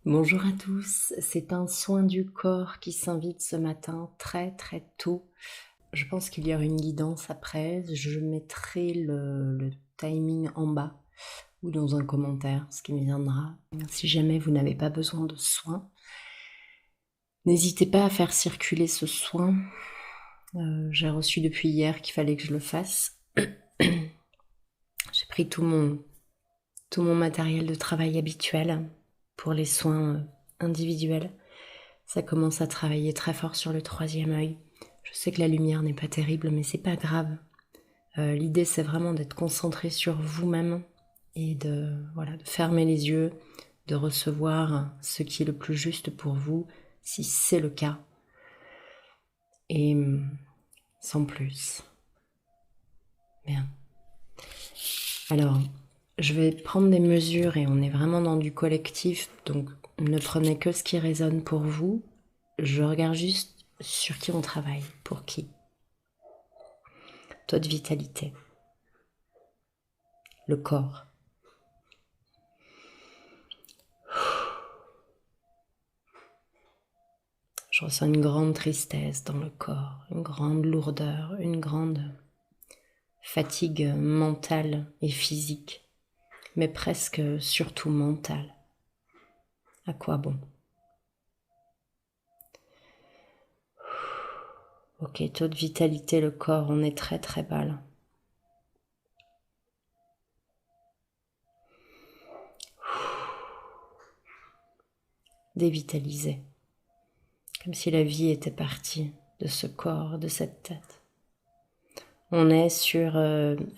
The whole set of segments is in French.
Bonjour à tous, c'est un soin du corps qui s'invite ce matin très très tôt. Je pense qu'il y aura une guidance après, je mettrai le timing en bas ou dans un commentaire, ce qui me viendra. Si jamais vous n'avez pas besoin de soins, n'hésitez pas à faire circuler ce soin. J'ai reçu depuis hier qu'il fallait que je le fasse. J'ai pris tout mon matériel de travail habituel pour les soins individuels. Ça commence à travailler très fort sur le troisième œil. Je sais que la lumière n'est pas terrible, mais c'est pas grave. L'idée, c'est vraiment d'être concentré sur vous-même et de fermer les yeux, de recevoir ce qui est le plus juste pour vous, si c'est le cas, et sans plus. Bien. Alors, je vais prendre des mesures et on est vraiment dans du collectif, donc ne prenez que ce qui résonne pour vous. Je regarde juste sur qui on travaille, pour qui. Taux de vitalité, le corps. Je ressens une grande tristesse dans le corps, une grande lourdeur, une grande fatigue mentale et physique, mais presque surtout mentale. À quoi bon? Ok, taux de vitalité, le corps, on est très très bas là. Dévitalisé, comme si la vie était partie de ce corps, de cette tête. On est sur...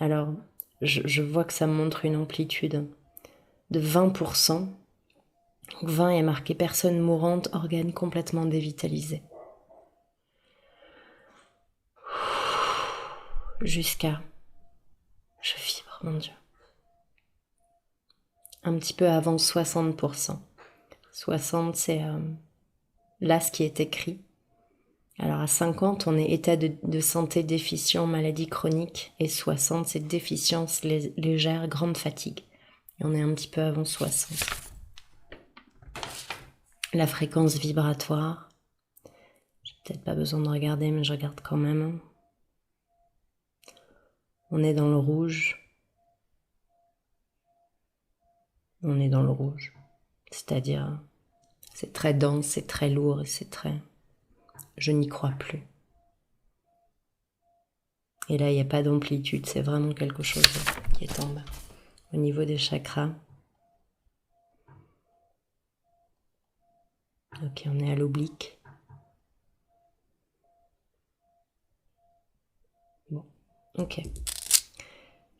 alors, je vois que ça montre une amplitude de 20%. 20 est marqué personne mourante, organe complètement dévitalisé. Jusqu'à... Je vibre, mon Dieu. Un petit peu avant 60%. 60, c'est là ce qui est écrit. Alors à 50, on est état de santé déficient, maladie chronique. Et 60, c'est déficience légère, grande fatigue. Et on est un petit peu avant 60. La fréquence vibratoire. J'ai peut-être pas besoin de regarder, mais je regarde quand même. On est dans le rouge. On est dans le rouge. C'est-à-dire, c'est très dense, c'est très lourd et c'est très... Je n'y crois plus. Et là, il n'y a pas d'amplitude, c'est vraiment quelque chose qui est en bas. Au niveau des chakras. Ok, on est à l'oblique. Bon, ok.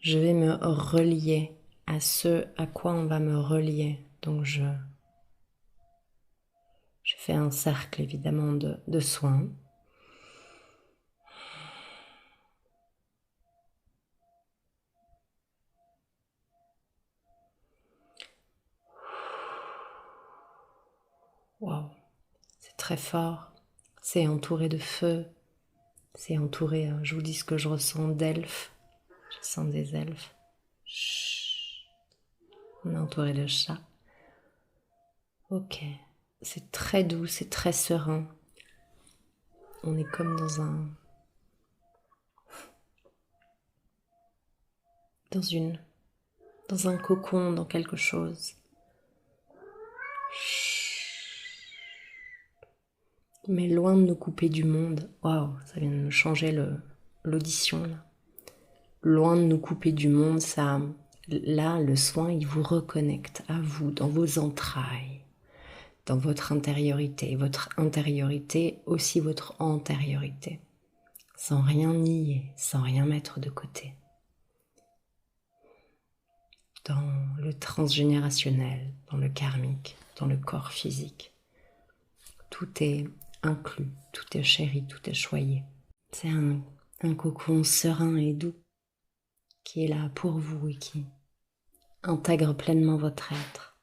Je vais me relier à ce à quoi on va me relier. Donc je fais un cercle évidemment de soins. Waouh, c'est très fort. C'est entouré de feu. C'est entouré, je vous dis ce que je ressens, d'elfes. Je sens des elfes. Chut. On est entouré de chats. Ok, c'est très doux, c'est très serein. On est comme dans un cocon, dans quelque chose. Mais loin de nous couper du monde. Waouh, ça vient de me changer l'audition là. Loin de nous couper du monde, ça, là, le soin, il vous reconnecte à vous, dans vos entrailles, dans votre intériorité, aussi votre antériorité, sans rien nier, sans rien mettre de côté. Dans le transgénérationnel, dans le karmique, dans le corps physique. Tout est inclus, tout est chéri, tout est choyé. C'est un cocon serein et doux qui est là pour vous et qui intègre pleinement votre être,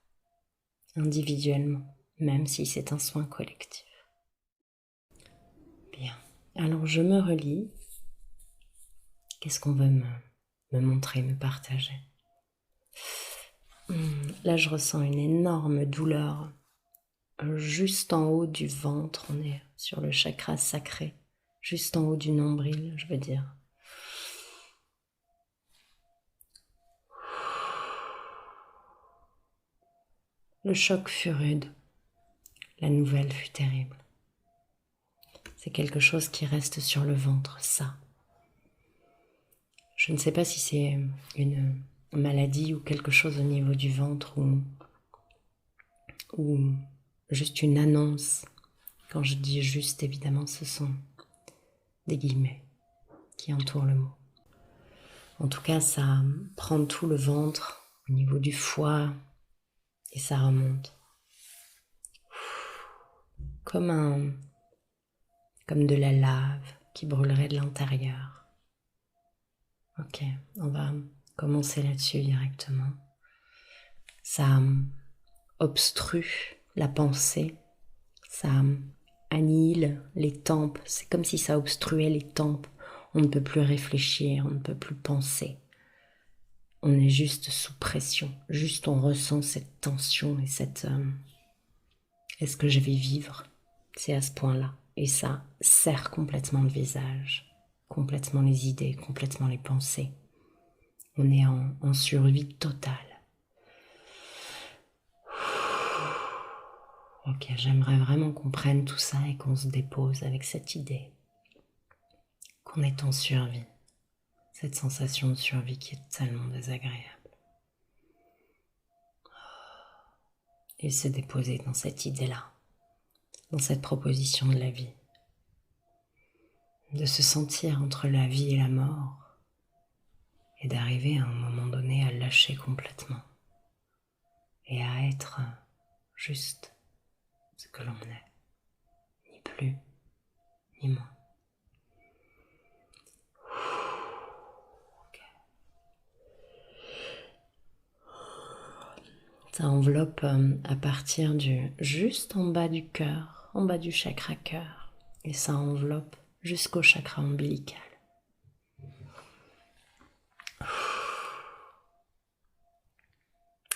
individuellement, même si c'est un soin collectif. Bien, alors je me relie. Qu'est-ce qu'on veut me montrer, me partager? Là, je ressens une énorme douleur juste en haut du ventre, on est sur le chakra sacré, juste en haut du nombril, je veux dire. Le choc fut rude, la nouvelle fut terrible. C'est quelque chose qui reste sur le ventre, ça. Je ne sais pas si c'est une maladie ou quelque chose au niveau du ventre ou juste une annonce. Quand je dis juste, évidemment, ce sont des guillemets qui entourent le mot. En tout cas, ça prend tout le ventre au niveau du foie et ça remonte. Comme de la lave qui brûlerait de l'intérieur. Ok, on va commencer là-dessus directement. Ça obstrue la pensée, ça annihile les tempes, c'est comme si ça obstruait les tempes. On ne peut plus réfléchir, on ne peut plus penser. On est juste sous pression, juste on ressent cette tension et cette... est-ce que je vais vivre? C'est à ce point-là. Et ça serre complètement le visage, complètement les idées, complètement les pensées. On est en survie totale. Ok, j'aimerais vraiment qu'on prenne tout ça et qu'on se dépose avec cette idée qu'on est en survie. Cette sensation de survie qui est tellement désagréable. Et se déposer dans cette idée-là, dans cette proposition de la vie. De se sentir entre la vie et la mort et d'arriver à un moment donné à lâcher complètement et à être juste ce que l'on est, ni plus, ni moins. Okay. Ça enveloppe à partir du juste en bas du cœur, en bas du chakra cœur, et ça enveloppe jusqu'au chakra ombilical.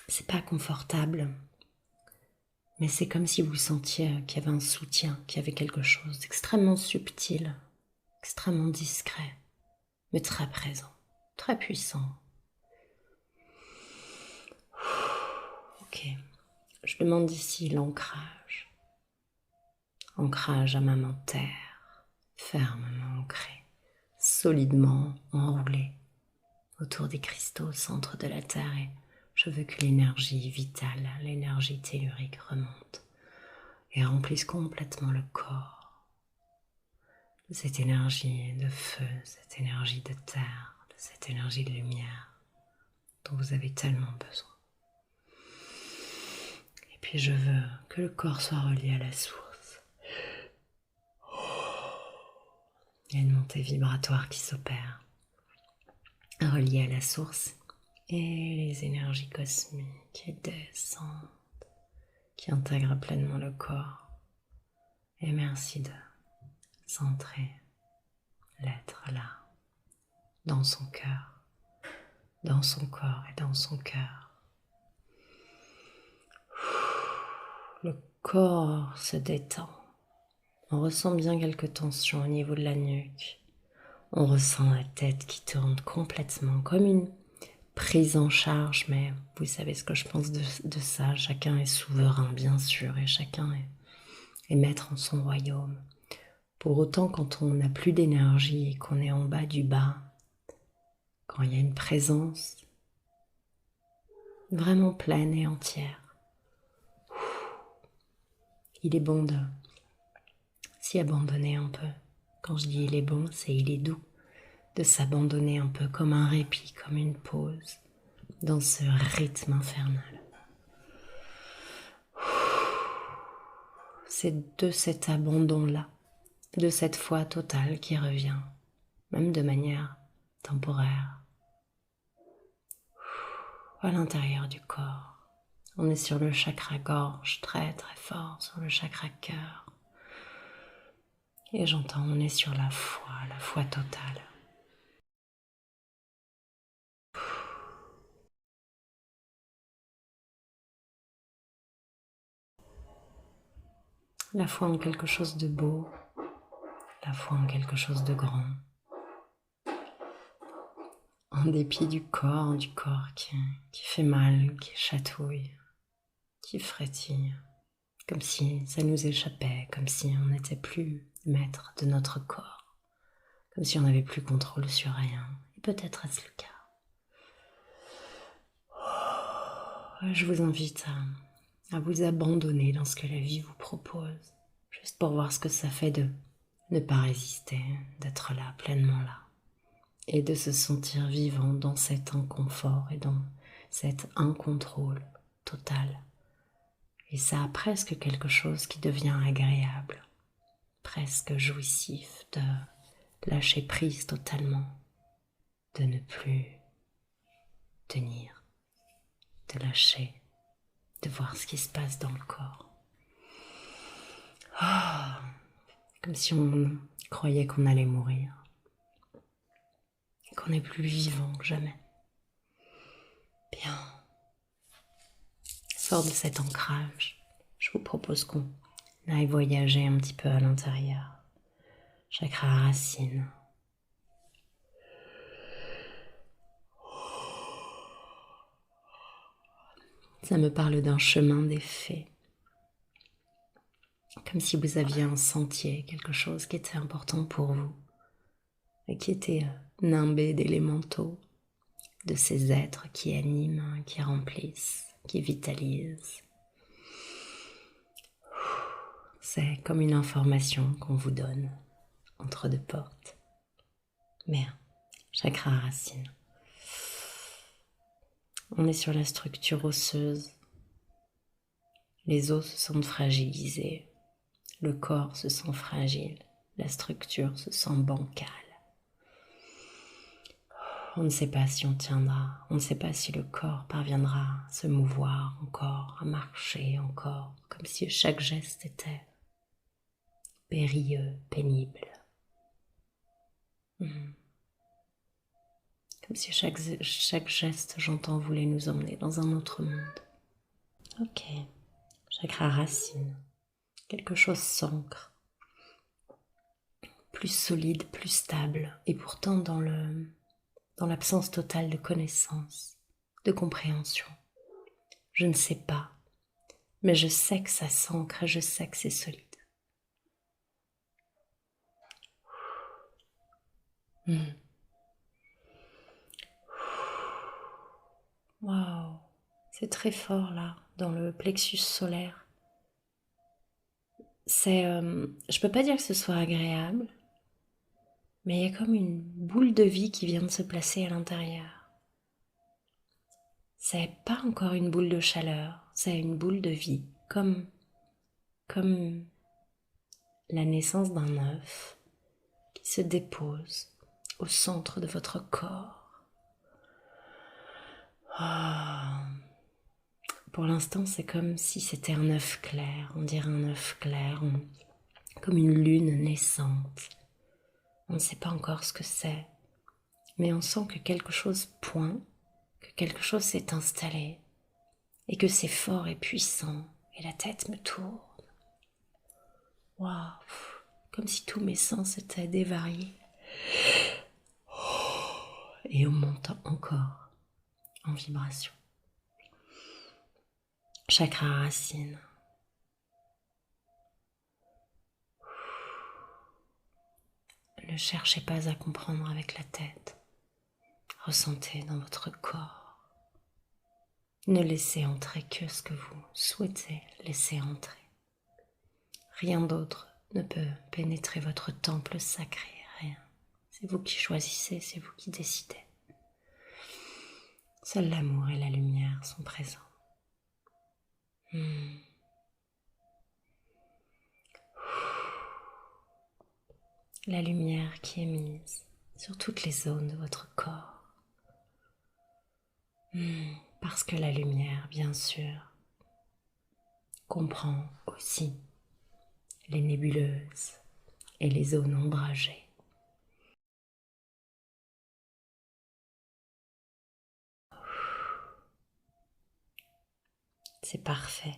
C'est pas confortable, mais c'est comme si vous sentiez qu'il y avait un soutien, qu'il y avait quelque chose d'extrêmement subtil, extrêmement discret, mais très présent, très puissant. Ok, je demande ici l'ancrage. Ancrage à ma main terre, fermement ancrée, solidement enroulée autour des cristaux au centre de la terre et je veux que l'énergie vitale, l'énergie tellurique remonte et remplisse complètement le corps de cette énergie de feu, cette énergie de terre, de cette énergie de lumière dont vous avez tellement besoin. Et puis je veux que le corps soit relié à la source. Il y a une montée vibratoire qui s'opère, reliée à la source et les énergies cosmiques qui descendent, qui intègrent pleinement le corps. Et merci de centrer l'être là, dans son cœur, dans son corps et dans son cœur. Le corps se détend. On ressent bien quelques tensions au niveau de la nuque. On ressent la tête qui tourne complètement comme une prise en charge, mais vous savez ce que je pense de ça. Chacun est souverain, bien sûr, et chacun est maître en son royaume. Pour autant, quand on n'a plus d'énergie et qu'on est en bas du bas, quand il y a une présence vraiment pleine et entière, il est bon de s'y abandonner un peu. Quand je dis il est bon, c'est il est doux de s'abandonner un peu comme un répit, comme une pause dans ce rythme infernal. C'est de cet abandon-là, de cette foi totale qui revient, même de manière temporaire, à l'intérieur du corps. On est sur le chakra gorge, très très fort, sur le chakra cœur. Et j'entends, on est sur la foi totale. la foi en quelque chose de beau, la foi en quelque chose de grand. En dépit du corps qui fait mal, qui chatouille, qui frétille, comme si ça nous échappait, comme si on n'était plus maître de notre corps, comme si on n'avait plus contrôle sur rien. Et peut-être est-ce le cas. Je vous invite à vous abandonner dans ce que la vie vous propose, juste pour voir ce que ça fait de ne pas résister, d'être là, pleinement là, et de se sentir vivant dans cet inconfort et dans cet incontrôle total. Et ça a presque quelque chose qui devient agréable, presque jouissif, de lâcher prise totalement, de ne plus tenir, de lâcher, de voir ce qui se passe dans le corps. Comme si on croyait qu'on allait mourir, qu'on est plus vivant que jamais. Bien. Fort de cet ancrage, je vous propose qu'on aille voyager un petit peu à l'intérieur. Chakra racine. Ça me parle d'un chemin des fées. Comme si vous aviez un sentier, quelque chose qui était important pour vous et qui était nimbé d'élémentaux, de ces êtres qui animent, qui remplissent, qui vitalisent. C'est comme une information qu'on vous donne entre deux portes. Mais chakra racine. On est sur la structure osseuse. Les os se sentent fragilisés. Le corps se sent fragile. La structure se sent bancale. On ne sait pas si on tiendra. On ne sait pas si le corps parviendra à se mouvoir encore, à marcher encore, comme si chaque geste était périlleux, pénible. Comme si chaque geste, j'entends, voulait nous emmener dans un autre monde. Ok. Chakra racine. Quelque chose s'ancre. Plus solide, plus stable. Et pourtant dans l'absence totale de connaissance, de compréhension. Je ne sais pas. Mais je sais que ça s'ancre et je sais que c'est solide. Waouh, c'est très fort là, dans le plexus solaire. Je peux pas dire que ce soit agréable, mais il y a comme une boule de vie qui vient de se placer à l'intérieur. C'est pas encore une boule de chaleur, c'est une boule de vie, comme la naissance d'un œuf qui se dépose au centre de votre corps. Pour l'instant, c'est comme si c'était un œuf clair, on dirait un œuf clair, comme une lune naissante. On ne sait pas encore ce que c'est, mais on sent que quelque chose pointe, que quelque chose s'est installé, et que c'est fort et puissant, et la tête me tourne. Waouh, comme si tous mes sens étaient dévariés. Et on monte encore en vibration. Chakra racine. Ne cherchez pas à comprendre avec la tête. Ressentez dans votre corps. Ne laissez entrer que ce que vous souhaitez laisser entrer. Rien d'autre ne peut pénétrer votre temple sacré, rien. C'est vous qui choisissez, c'est vous qui décidez. Seul l'amour et la lumière sont présents. La lumière qui est mise sur toutes les zones de votre corps. Parce que la lumière, bien sûr, comprend aussi les nébuleuses et les zones ombragées. C'est parfait,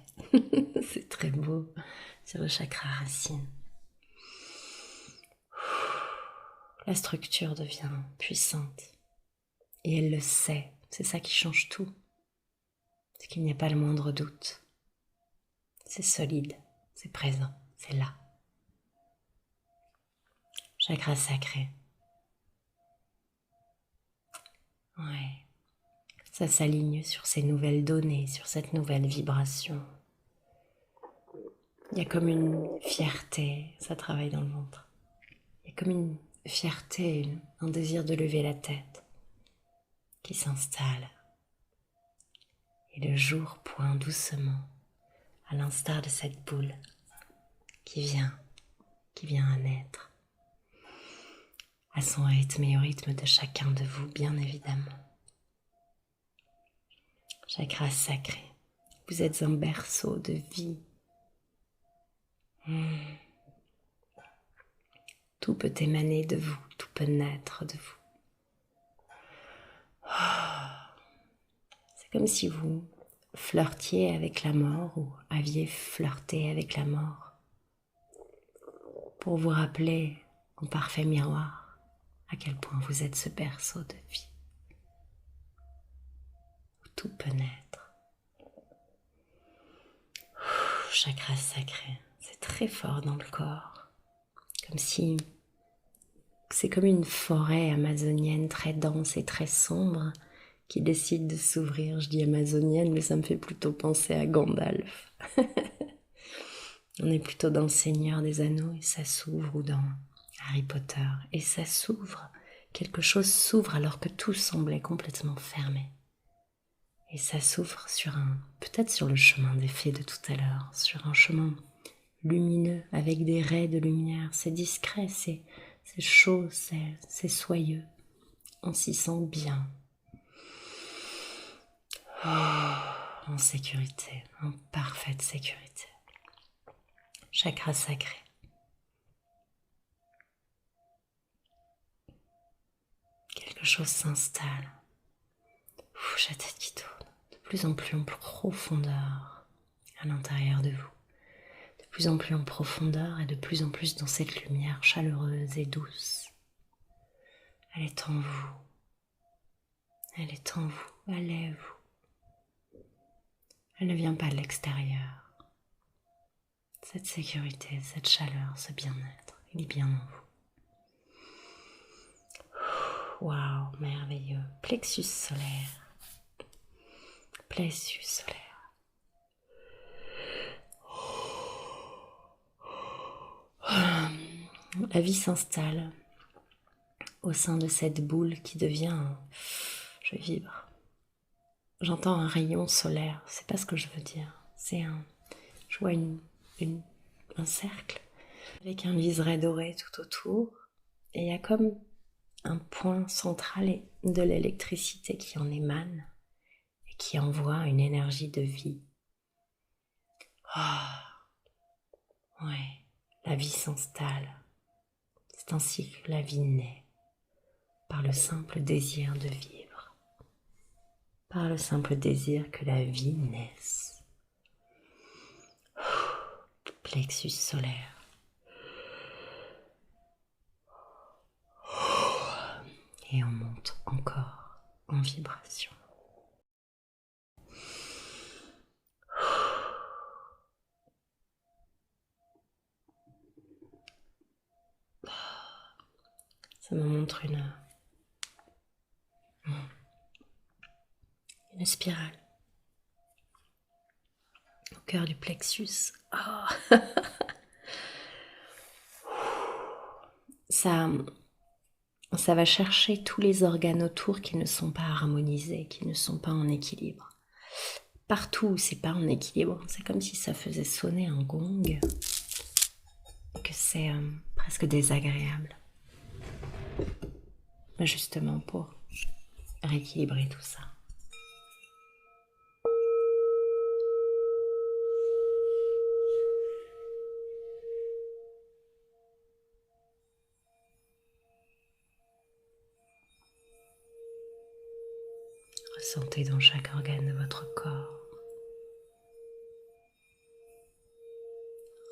c'est très beau, sur le chakra racine. La structure devient puissante et elle le sait, c'est ça qui change tout. C'est qu'il n'y a pas le moindre doute. C'est solide, c'est présent, c'est là. Chakra sacré. Ouais. Ça s'aligne sur ces nouvelles données, sur cette nouvelle vibration. Il y a comme une fierté, ça travaille dans le ventre. Il y a comme une fierté, un désir de lever la tête qui s'installe. Et le jour pointe doucement, à l'instar de cette boule qui vient à naître, à son rythme et au rythme de chacun de vous, bien évidemment. Chakra sacré, vous êtes un berceau de vie. Tout peut émaner de vous, tout peut naître de vous. C'est comme si vous flirtiez avec la mort ou aviez flirté avec la mort pour vous rappeler en parfait miroir à quel point vous êtes ce berceau de vie où tout peut naître. Chakra sacré, c'est très fort dans le corps, comme si c'est comme une forêt amazonienne très dense et très sombre qui décide de s'ouvrir. Je dis amazonienne, mais ça me fait plutôt penser à Gandalf. On est plutôt dans le Seigneur des Anneaux et ça s'ouvre, ou dans Harry Potter et ça s'ouvre. Quelque chose s'ouvre alors que tout semblait complètement fermé. Et ça s'ouvre peut-être sur le chemin des fées de tout à l'heure, sur un chemin lumineux avec des raies de lumière. C'est discret, c'est chaud, c'est soyeux. On s'y sent bien. En sécurité, en parfaite sécurité. Chakra sacré. Quelque chose s'installe. J'ai la tête qui tourne. De plus en plus en profondeur à l'intérieur de vous. De plus en plus en profondeur et de plus en plus dans cette lumière chaleureuse et douce. Elle est en vous. Elle est en vous. Elle est vous. Elle ne vient pas de l'extérieur. Cette sécurité, cette chaleur, ce bien-être, il est bien en vous. Waouh, merveilleux. Plexus solaire. Plexus solaire. La vie s'installe au sein de cette boule qui devient... Je vibre. J'entends un rayon solaire. C'est pas ce que je veux dire. Je vois un cercle avec un liseré doré tout autour. Et il y a comme un point central de l'électricité qui en émane et qui envoie une énergie de vie. Ouais, la vie s'installe. C'est ainsi que la vie naît, par le simple désir de vivre, par le simple désir que la vie naisse. Plexus solaire. Et on monte encore en vibration. Ça me montre une spirale au cœur du plexus. Oh. Ça va chercher tous les organes autour qui ne sont pas harmonisés, qui ne sont pas en équilibre. Partout où c'est pas en équilibre, c'est comme si ça faisait sonner un gong, et que c'est presque désagréable. Mais justement pour rééquilibrer tout ça. Ressentez dans chaque organe de votre corps.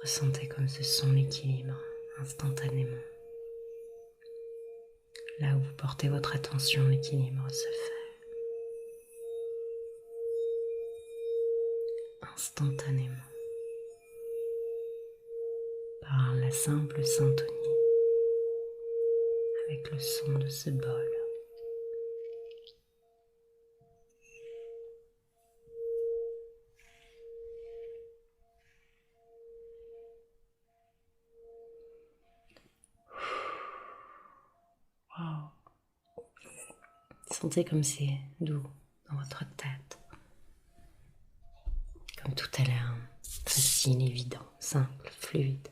Ressentez comme ce son l'équilibre instantanément. Là où vous portez votre attention, l'équilibre se fait instantanément par la simple syntonie avec le son de ce bol. Wow. Sentez comme c'est doux dans votre tête. Comme tout a l'air facile, évident, simple, fluide.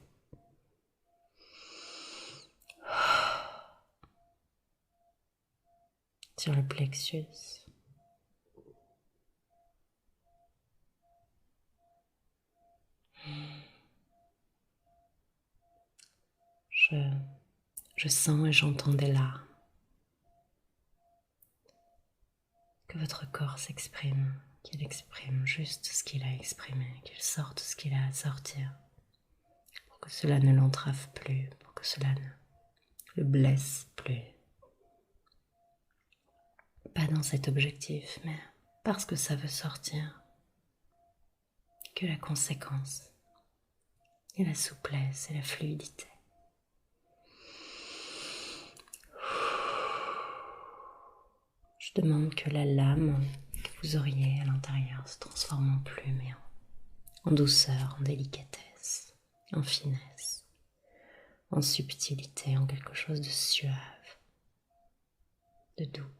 Sur le plexus. Je sens et j'entends des larmes. Que votre corps s'exprime, qu'il exprime juste ce qu'il a exprimé, qu'il sorte ce qu'il a à sortir, pour que cela ne l'entrave plus, pour que cela ne le blesse plus. Pas dans cet objectif, mais parce que ça veut sortir. Que la conséquence et la souplesse et la fluidité. Je demande que la lame que vous auriez à l'intérieur se transforme en plume et en douceur, en délicatesse, en finesse, en subtilité, en quelque chose de suave, de doux,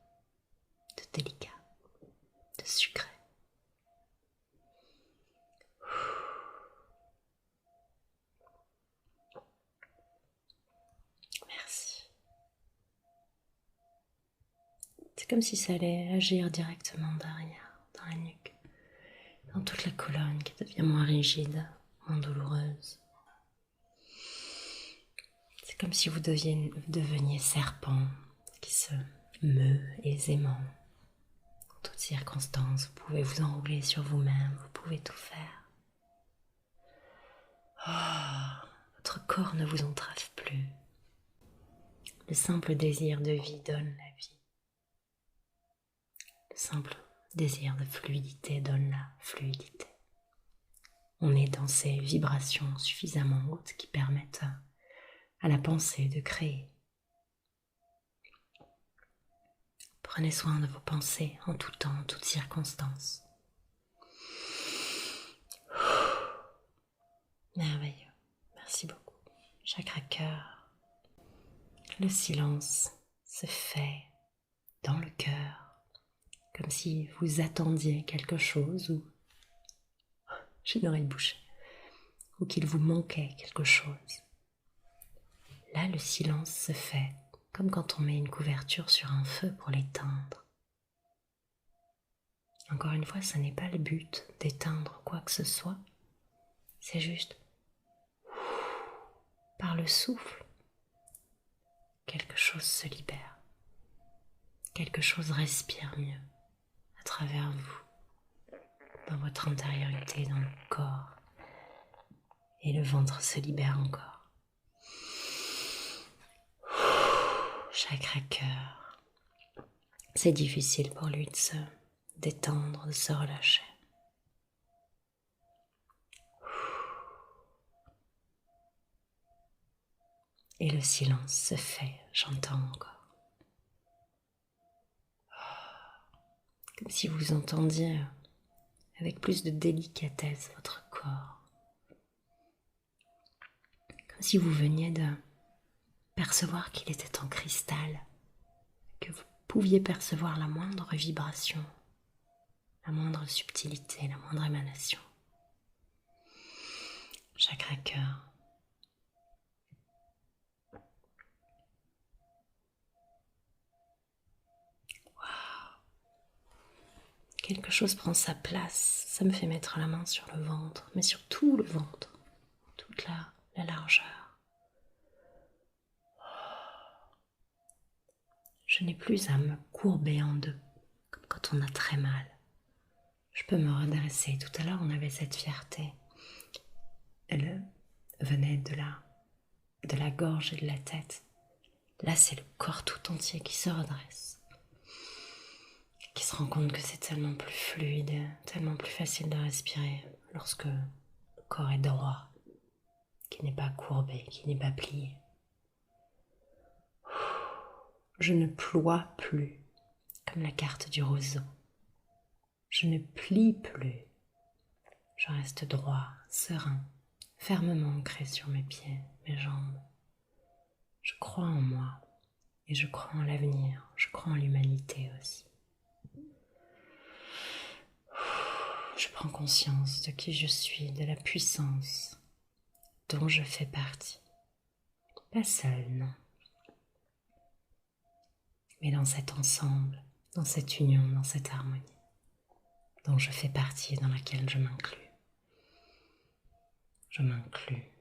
de délicat, de sucré. Merci. C'est comme si ça allait agir directement derrière, dans la nuque, dans toute la colonne qui devient moins rigide, moins douloureuse. C'est comme si vous deveniez serpent qui se meut aisément. En toutes circonstances, vous pouvez vous enrouler sur vous-même, vous pouvez tout faire. Votre corps ne vous entrave plus. Le simple désir de vie donne la vie. Le simple désir de fluidité donne la fluidité. On est dans ces vibrations suffisamment hautes qui permettent à la pensée de créer. Prenez soin de vos pensées en tout temps, en toutes circonstances. Merveilleux. Merci beaucoup. Chakra cœur. Le silence se fait dans le cœur, comme si vous attendiez quelque chose ou j'ai une oreille bouchée, ou qu'il vous manquait quelque chose. Là, le silence se fait comme quand on met une couverture sur un feu pour l'éteindre. Encore une fois, ce n'est pas le but d'éteindre quoi que ce soit, c'est juste par le souffle, quelque chose se libère, quelque chose respire mieux à travers vous, dans votre intériorité, dans le corps, et le ventre se libère encore. Chakra cœur. C'est difficile pour lui de se détendre, de se relâcher. Et le silence se fait, j'entends encore. Comme si vous entendiez avec plus de délicatesse votre corps. Comme si vous veniez de percevoir qu'il était en cristal, que vous pouviez percevoir la moindre vibration, la moindre subtilité, la moindre émanation. Chakra cœur. Quelque chose prend sa place, ça me fait mettre la main sur le ventre, mais sur tout le ventre, toute la largeur. Je n'ai plus à me courber en deux, comme quand on a très mal. Je peux me redresser. Tout à l'heure, on avait cette fierté. venait de la gorge et de la tête. Là, c'est le corps tout entier qui se redresse, qui se rend compte que c'est tellement plus fluide, tellement plus facile de respirer lorsque le corps est droit, qui n'est pas courbé, qui n'est pas plié. Je ne ploie plus comme la carte du roseau. Je ne plie plus. Je reste droit, serein, fermement ancré sur mes pieds, mes jambes. Je crois en moi et je crois en l'avenir. Je crois en l'humanité aussi. Je prends conscience de qui je suis, de la puissance dont je fais partie. Pas seule, non. Mais dans cet ensemble, dans cette union, dans cette harmonie dont je fais partie et dans laquelle je m'inclus. Je m'inclus.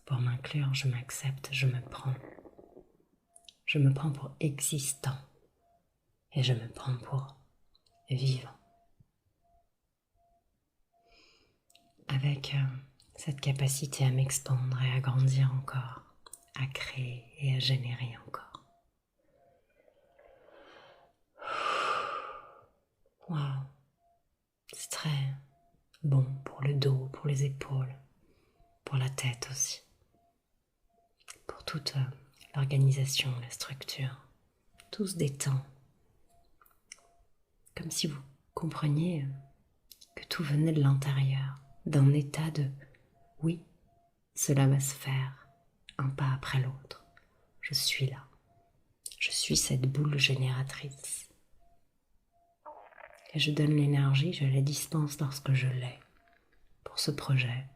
Pour m'inclure, je m'accepte, je me prends. Je me prends pour existant et je me prends pour vivant. Avec cette capacité à m'expandre et à grandir encore, à créer et à générer encore. Waouh, c'est très bon pour le dos, pour les épaules, pour la tête aussi, pour toute l'organisation, la structure. Tout se détend, comme si vous compreniez que tout venait de l'intérieur, d'un état de oui, cela va se faire, un pas après l'autre. Je suis là, je suis cette boule génératrice. Et je donne l'énergie, je la dispense lorsque je l'ai, pour ce projet,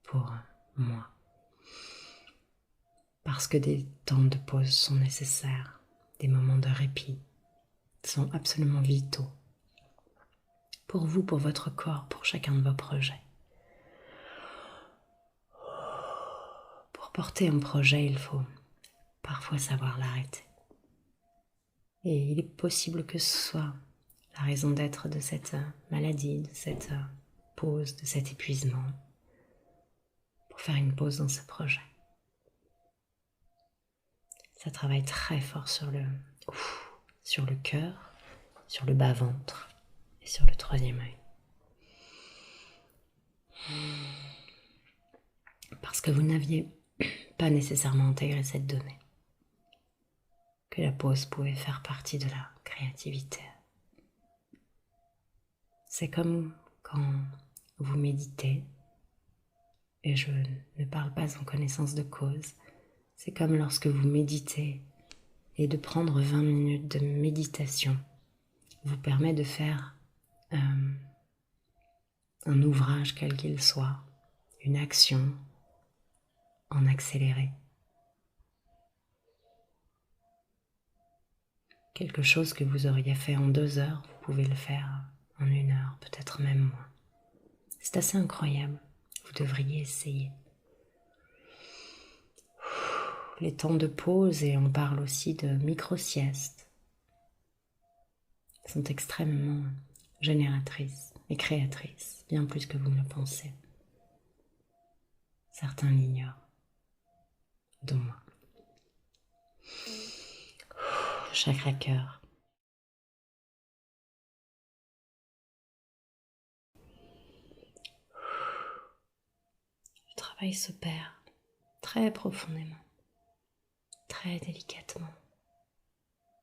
pour moi. Parce que des temps de pause sont nécessaires, des moments de répit sont absolument vitaux. Pour vous, pour votre corps, pour chacun de vos projets. Pour porter un projet, il faut parfois savoir l'arrêter. Et il est possible que ce soit la raison d'être de cette maladie, de cette pause, de cet épuisement, pour faire une pause dans ce projet. Ça travaille très fort sur le cœur, sur le bas-ventre et sur le troisième œil. Parce que vous n'aviez pas nécessairement intégré cette donnée, que la pause pouvait faire partie de la créativité. C'est comme quand vous méditez, et je ne parle pas en connaissance de cause, c'est comme lorsque vous méditez et de prendre 20 minutes de méditation vous permet de faire un ouvrage quel qu'il soit, une action en accéléré. Quelque chose que vous auriez fait en 2 heures, vous pouvez le faire en 1 heure, peut-être même moins. C'est assez incroyable, vous devriez essayer. Les temps de pause, et on parle aussi de micro-siestes, sont extrêmement génératrices et créatrices, bien plus que vous ne le pensez. Certains l'ignorent, dont moi. Chakra cœur. Le travail s'opère très profondément, très délicatement,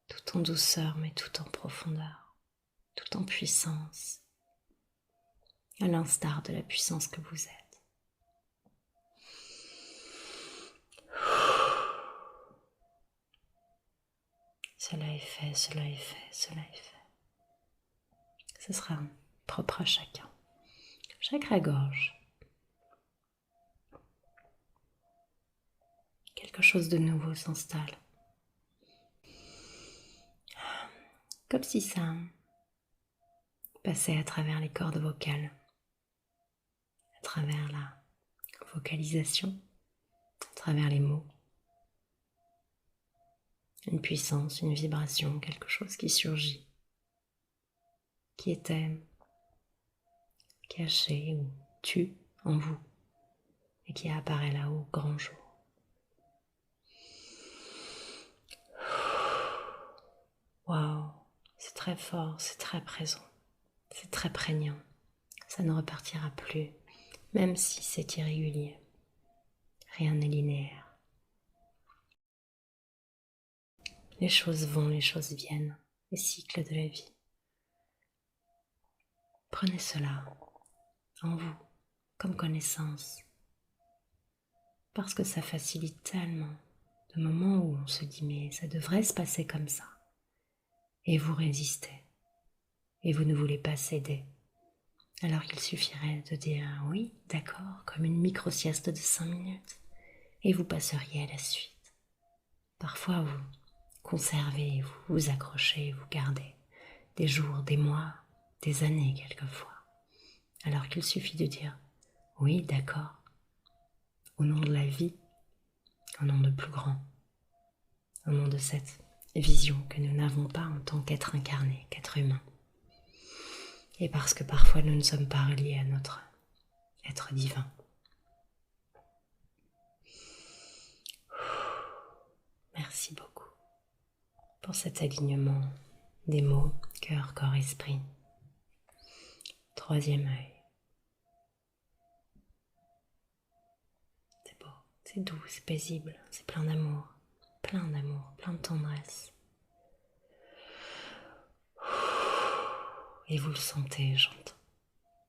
tout en douceur mais tout en profondeur, tout en puissance, à l'instar de la puissance que vous êtes. Cela est fait, cela est fait, cela est fait. Ce sera propre à chacun. Chakra-gorge. Quelque chose de nouveau s'installe. Comme si ça passait à travers les cordes vocales, à travers la vocalisation, à travers les mots. Une puissance, une vibration, quelque chose qui surgit, qui était caché ou tu en vous, et qui apparaît là-haut grand jour. Waouh, c'est très fort, c'est très présent, c'est très prégnant. Ça ne repartira plus, même si c'est irrégulier. Rien n'est linéaire. Les choses vont, les choses viennent, les cycles de la vie. Prenez cela en vous comme connaissance, parce que ça facilite tellement de moments où on se dit mais ça devrait se passer comme ça, et vous résistez, et vous ne voulez pas céder, alors qu'il suffirait de dire oui, d'accord, comme une micro-sieste de 5 minutes, et vous passeriez à la suite. Parfois vous conservez, vous vous accrochez, vous gardez des jours, des mois, des années quelquefois, alors qu'il suffit de dire oui, d'accord, au nom de la vie, au nom de plus grand, au nom de cette vision que nous n'avons pas en tant qu'être incarné, qu'être humain. Et parce que parfois nous ne sommes pas reliés à notre être divin. Merci beaucoup pour cet alignement des mots, cœur, corps, esprit. Troisième œil. C'est beau, c'est doux, c'est paisible, c'est plein d'amour, plein de tendresse. Et vous le sentez, j'entends.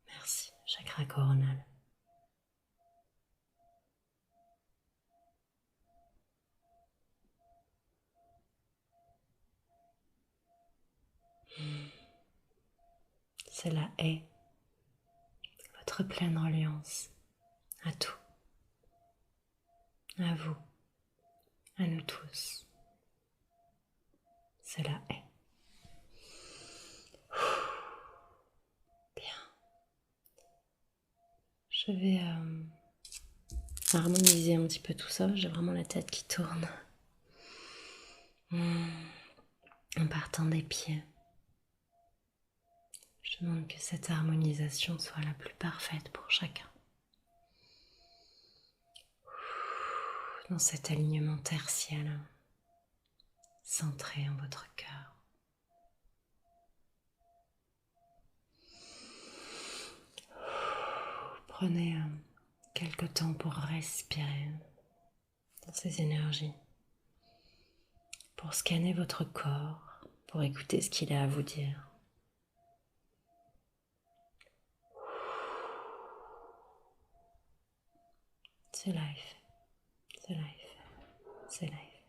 Merci, chakra coronal. Cela est votre pleine reliance à tout, à vous, à nous tous. Cela est. Bien. Je vais harmoniser un petit peu tout ça. J'ai vraiment la tête qui tourne. En partant des pieds. Je demande que cette harmonisation soit la plus parfaite pour chacun. Dans cet alignement tertiel, centré en votre cœur. Prenez quelque temps pour respirer dans ces énergies, pour scanner votre corps, pour écouter ce qu'il a à vous dire. Cela est fait, cela est fait, cela est fait.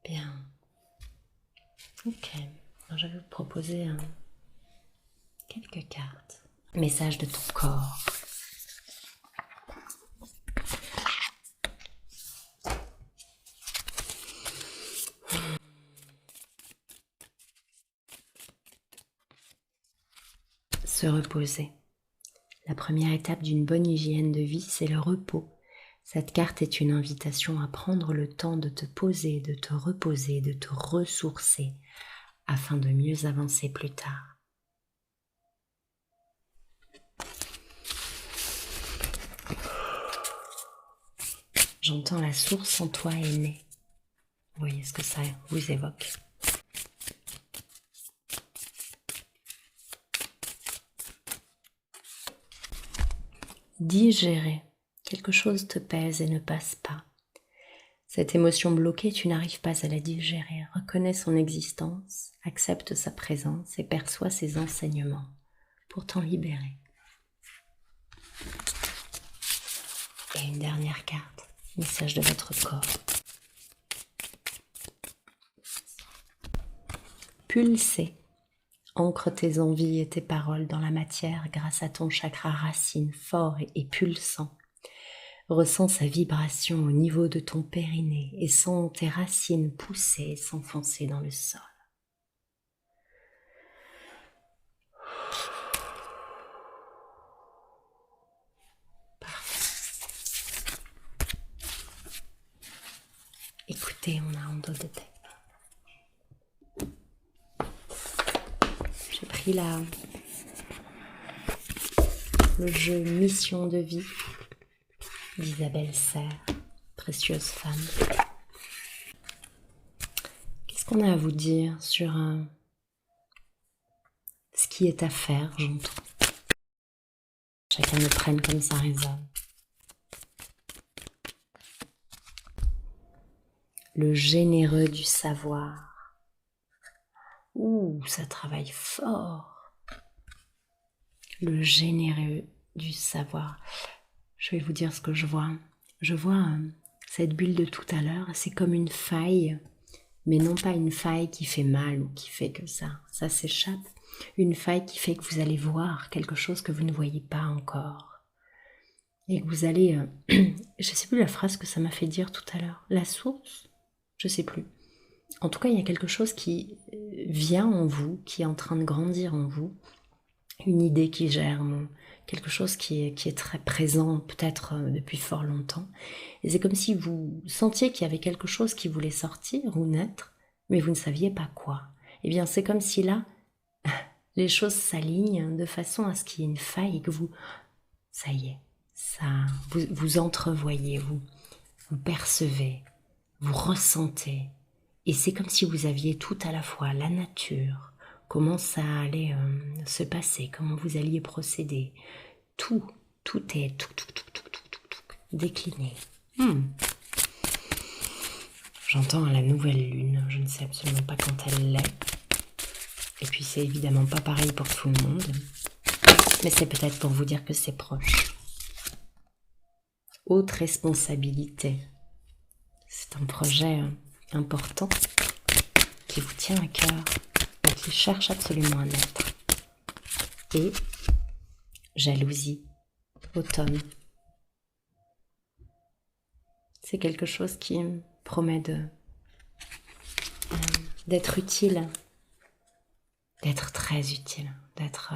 Bien. Ok, alors je vais vous proposer quelques cartes. Message de ton corps. Se reposer. La première étape d'une bonne hygiène de vie, c'est le repos. Cette carte est une invitation à prendre le temps de te poser, de te reposer, de te ressourcer, afin de mieux avancer plus tard. J'entends la source en toi est née. Vous voyez ce que ça vous évoque. Digérer. Quelque chose te pèse et ne passe pas. Cette émotion bloquée, tu n'arrives pas à la digérer. Reconnais son existence, accepte sa présence et perçois ses enseignements pour t'en libérer. Et une dernière carte, message de votre corps. Pulser. Ancre tes envies et tes paroles dans la matière grâce à ton chakra racine fort et pulsant. Ressens sa vibration au niveau de ton périnée et sens tes racines pousser et s'enfoncer dans le sol. Parfait. Écoutez, on a un dos de tête. J'ai pris le jeu mission de vie d'Isabelle Serre, précieuse femme. Qu'est-ce qu'on a à vous dire sur ce qui est à faire, j'entends. Chacun le prenne comme ça résonne. Le généreux du savoir. Ouh, ça travaille fort. Le généreux du savoir. Je vais vous dire ce que je vois. Je vois cette bulle de tout à l'heure, c'est comme une faille, mais non pas une faille qui fait mal ou qui fait que ça s'échappe. Une faille qui fait que vous allez voir quelque chose que vous ne voyez pas encore. Et que vous allez... je sais plus la phrase que ça m'a fait dire tout à l'heure. La source ? Je sais plus. En tout cas, il y a quelque chose qui vient en vous, qui est en train de grandir en vous. Une idée qui germe, quelque chose qui est très présent, peut-être depuis fort longtemps. Et c'est comme si vous sentiez qu'il y avait quelque chose qui voulait sortir ou naître, mais vous ne saviez pas quoi. Eh bien, c'est comme si là, les choses s'alignent de façon à ce qu'il y ait une faille et que vous... Ça y est, vous entrevoyez, vous percevez, vous ressentez. Et c'est comme si vous aviez tout à la fois la nature, comment ça allait se passer, comment vous alliez procéder. Tout est décliné. J'entends la nouvelle lune, je ne sais absolument pas quand elle l'est. Et puis c'est évidemment pas pareil pour tout le monde, mais c'est peut-être pour vous dire que c'est proche. Haute responsabilité. C'est un projet important qui vous tient à cœur et qui cherche absolument à naître. Et jalousie, automne. C'est quelque chose qui promet d'être utile, d'être très utile, d'être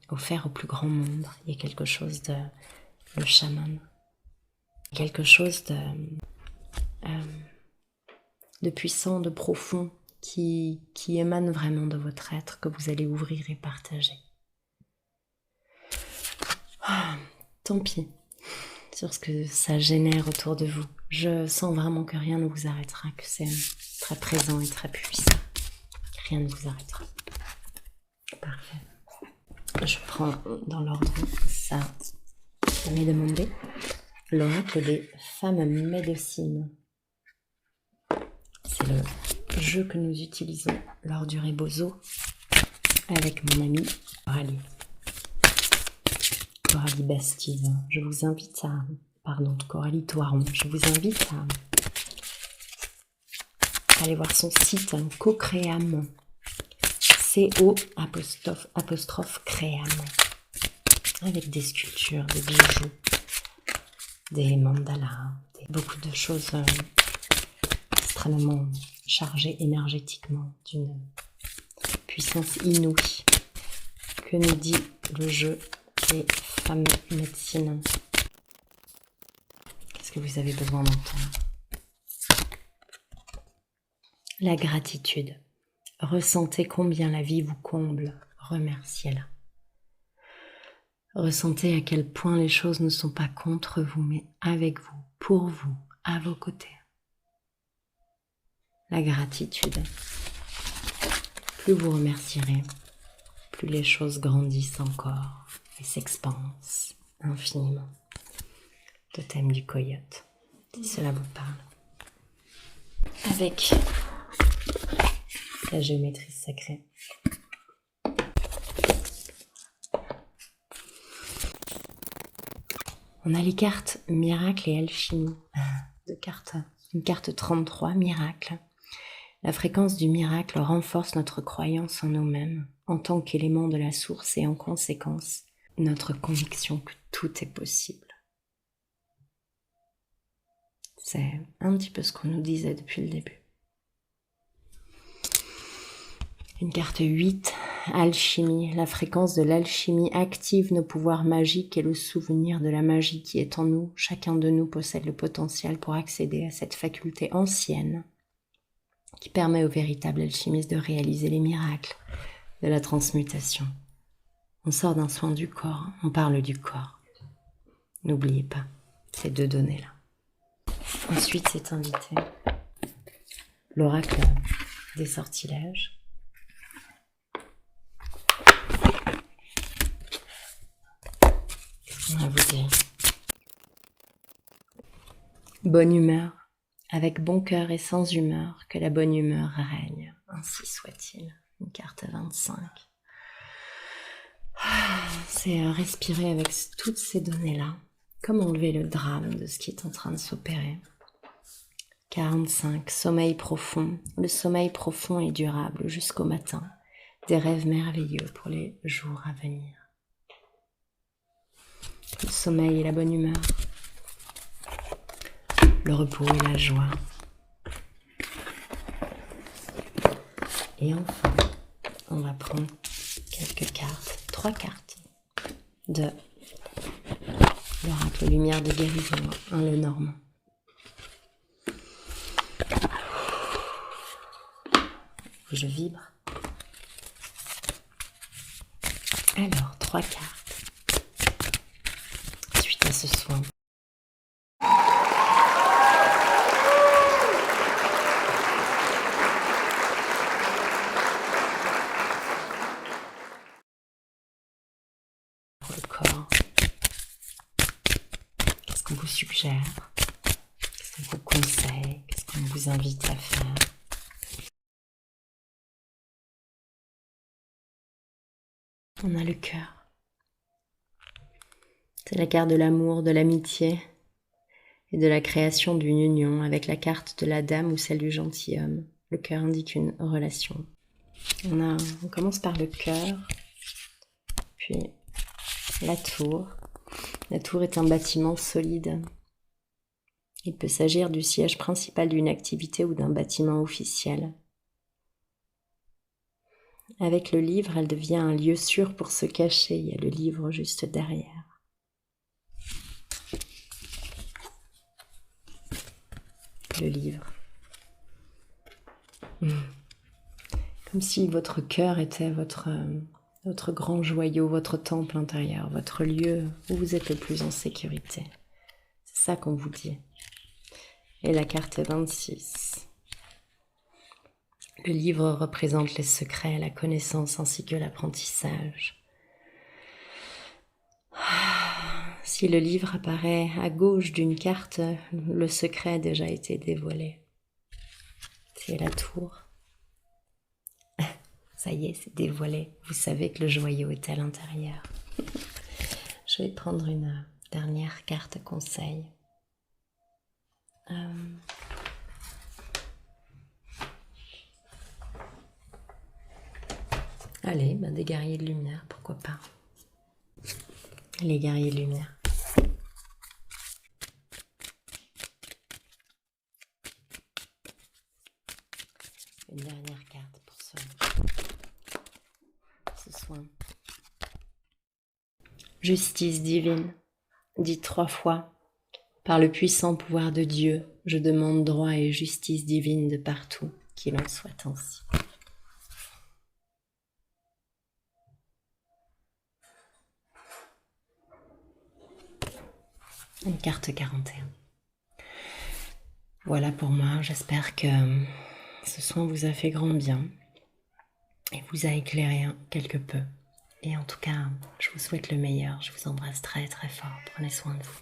offert au plus grand monde. Il y a quelque chose de le chaman, quelque chose de puissant, de profond, qui émane vraiment de votre être, que vous allez ouvrir et partager. Tant pis sur ce que ça génère autour de vous. Je sens vraiment que rien ne vous arrêtera, que c'est très présent et très puissant. Rien ne vous arrêtera. Parfait. Je prends dans l'ordre ça m'est demandé. L'oracle des femmes médecines. C'est le jeu que nous utilisons lors du Rebozo avec mon amie Coralie Bastide. Je vous invite à... Pardon, Coralie Toiron. Je vous invite à aller voir son site Co-Créam. CO''Créam. Avec des sculptures, des bijoux, des mandalas, beaucoup de choses extrêmement chargées énergétiquement, d'une puissance inouïe. Que nous dit le jeu des femmes médecines? Qu'est-ce que vous avez besoin d'entendre? La gratitude. Ressentez combien la vie vous comble. Remerciez-la. Ressentez à quel point les choses ne sont pas contre vous, mais avec vous, pour vous, à vos côtés. La gratitude. Plus vous remercierez, plus les choses grandissent encore et s'expansent infiniment. Totem du coyote, si cela vous parle. Avec la géométrie sacrée. On a les cartes miracle et alchimie. Une carte 33, miracle. La fréquence du miracle renforce notre croyance en nous-mêmes, en tant qu'élément de la source et en conséquence, notre conviction que tout est possible. C'est un petit peu ce qu'on nous disait depuis le début. Une carte 8, alchimie. La fréquence de l'alchimie active nos pouvoirs magiques et le souvenir de la magie qui est en nous. Chacun de nous possède le potentiel pour accéder à cette faculté ancienne qui permet aux véritables alchimistes de réaliser les miracles de la transmutation. On sort d'un soin du corps, on parle du corps. N'oubliez pas, ces deux données-là. Ensuite, c'est invité l'oracle des sortilèges. Qu'est-ce qu'on va vous dire? Bonne humeur, avec bon cœur et sans humeur, que la bonne humeur règne, ainsi soit-il. Une carte 25. C'est respirer avec toutes ces données-là. Comme enlever le drame de ce qui est en train de s'opérer. 45. Sommeil profond. Le sommeil profond est durable jusqu'au matin. Des rêves merveilleux pour les jours à venir. Le sommeil et la bonne humeur. Le repos et la joie. Et enfin, on va prendre quelques cartes, 3 cartes de l'oracle lumière de guérison, le normand. Je vibre. Alors, 3 cartes. Suite à ce soin. Pour le corps. Qu'est-ce qu'on vous suggère? Qu'est-ce qu'on vous conseille? Qu'est-ce qu'on vous invite à faire? On a le cœur. C'est la carte de l'amour, de l'amitié et de la création d'une union avec la carte de la dame ou celle du gentilhomme. Le cœur indique une relation. On commence par le cœur, puis la tour. La tour est un bâtiment solide. Il peut s'agir du siège principal d'une activité ou d'un bâtiment officiel. Avec le livre, elle devient un lieu sûr pour se cacher. Il y a le livre juste derrière. Le livre. Comme si votre cœur était votre grand joyau, votre temple intérieur, votre lieu où vous êtes le plus en sécurité. C'est ça qu'on vous dit. Et la carte 26. Le livre représente les secrets, la connaissance ainsi que l'apprentissage. Si le livre apparaît à gauche d'une carte, le secret a déjà été dévoilé. C'est la tour. Ça y est, c'est dévoilé. Vous savez que le joyau est à l'intérieur. Je vais prendre une dernière carte conseil. Allez, des guerriers de lumière, pourquoi pas. Les guerriers de lumière. Une dernière carte pour ce soin. Justice divine, dites 3 fois. Par le puissant pouvoir de Dieu, je demande droit et justice divine de partout, qu'il en soit ainsi. Une carte 41. Voilà pour moi, j'espère que ce soin vous a fait grand bien et vous a éclairé quelque peu. Et en tout cas, je vous souhaite le meilleur, je vous embrasse très très fort, prenez soin de vous.